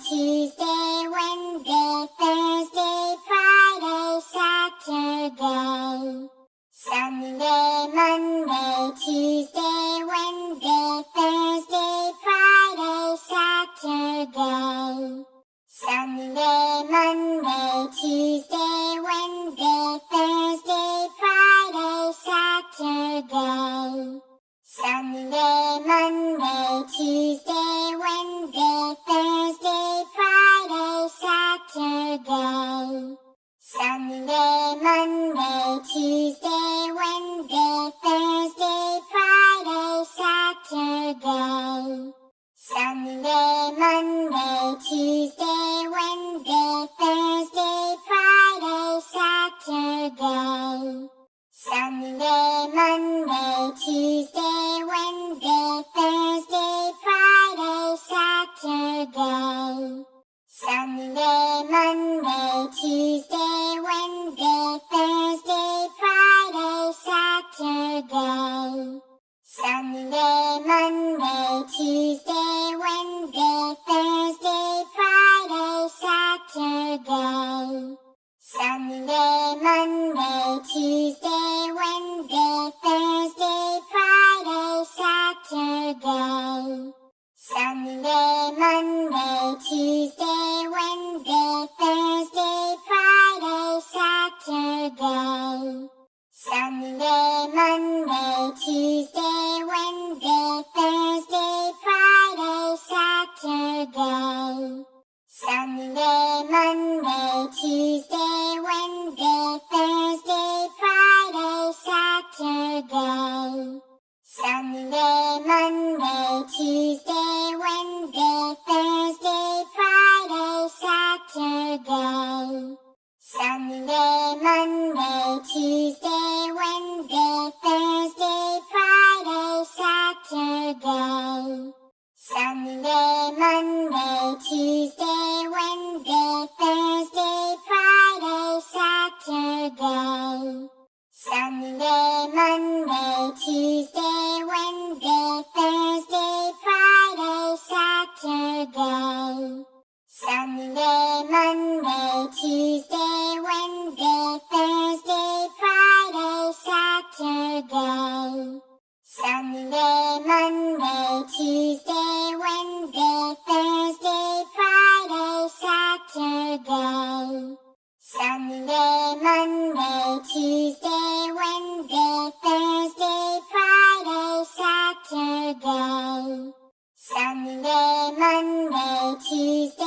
Tuesday, Wednesday, Thursday, Friday, Saturday. Sunday, Monday, Tuesday, Wednesday, Thursday, Friday, Saturday. Sunday, Monday, Tuesday, Wednesday, Thursday, Friday, Saturday. Sunday, Monday, Tuesday, Wednesday, Thursday, Friday, Saturday. Sunday, Monday, Tuesday, Wednesday, Thursday, Friday, Saturday. Sunday, Monday, Tuesday, Wednesday, Thursday, Friday, Saturday. Sunday, Monday, Tuesday, Wednesday, Thursday, Friday, Saturday. Sunday, Monday, Tuesday, Wednesday, Thursday, Friday, Saturday. Sunday, Monday, Tuesday, Wednesday, Thursday, Friday, Saturday. Sunday, Monday, Tuesday, Wednesday, Thursday, Friday, Saturday. Sunday, Monday, Tuesday, Wednesday, Thursday, Friday, Saturday. Sunday, Monday, Tuesday, Wednesday, Thursday, Friday, Saturday. Sunday, Monday, Tuesday, Wednesday, Thursday, Friday, Saturday. Sunday, Monday, Tuesday, Wednesday, Thursday, Friday, Saturday. Sunday, Monday, Tuesday, Wednesday, Thursday, Friday, Saturday. Sunday, Monday, Tuesday, Wednesday, Thursday, Friday, Saturday. Sunday, Monday, Tuesday, Wednesday, Thursday, Friday, Saturday. Sunday, Monday, Tuesday, Wednesday, Thursday, Friday, Saturday. Sunday, Monday, Tuesday, Wednesday, Thursday, Friday, Saturday. Sunday, Monday, Tuesday, Wednesday, Thursday, Friday, Saturday. Sunday, Monday, Tuesday.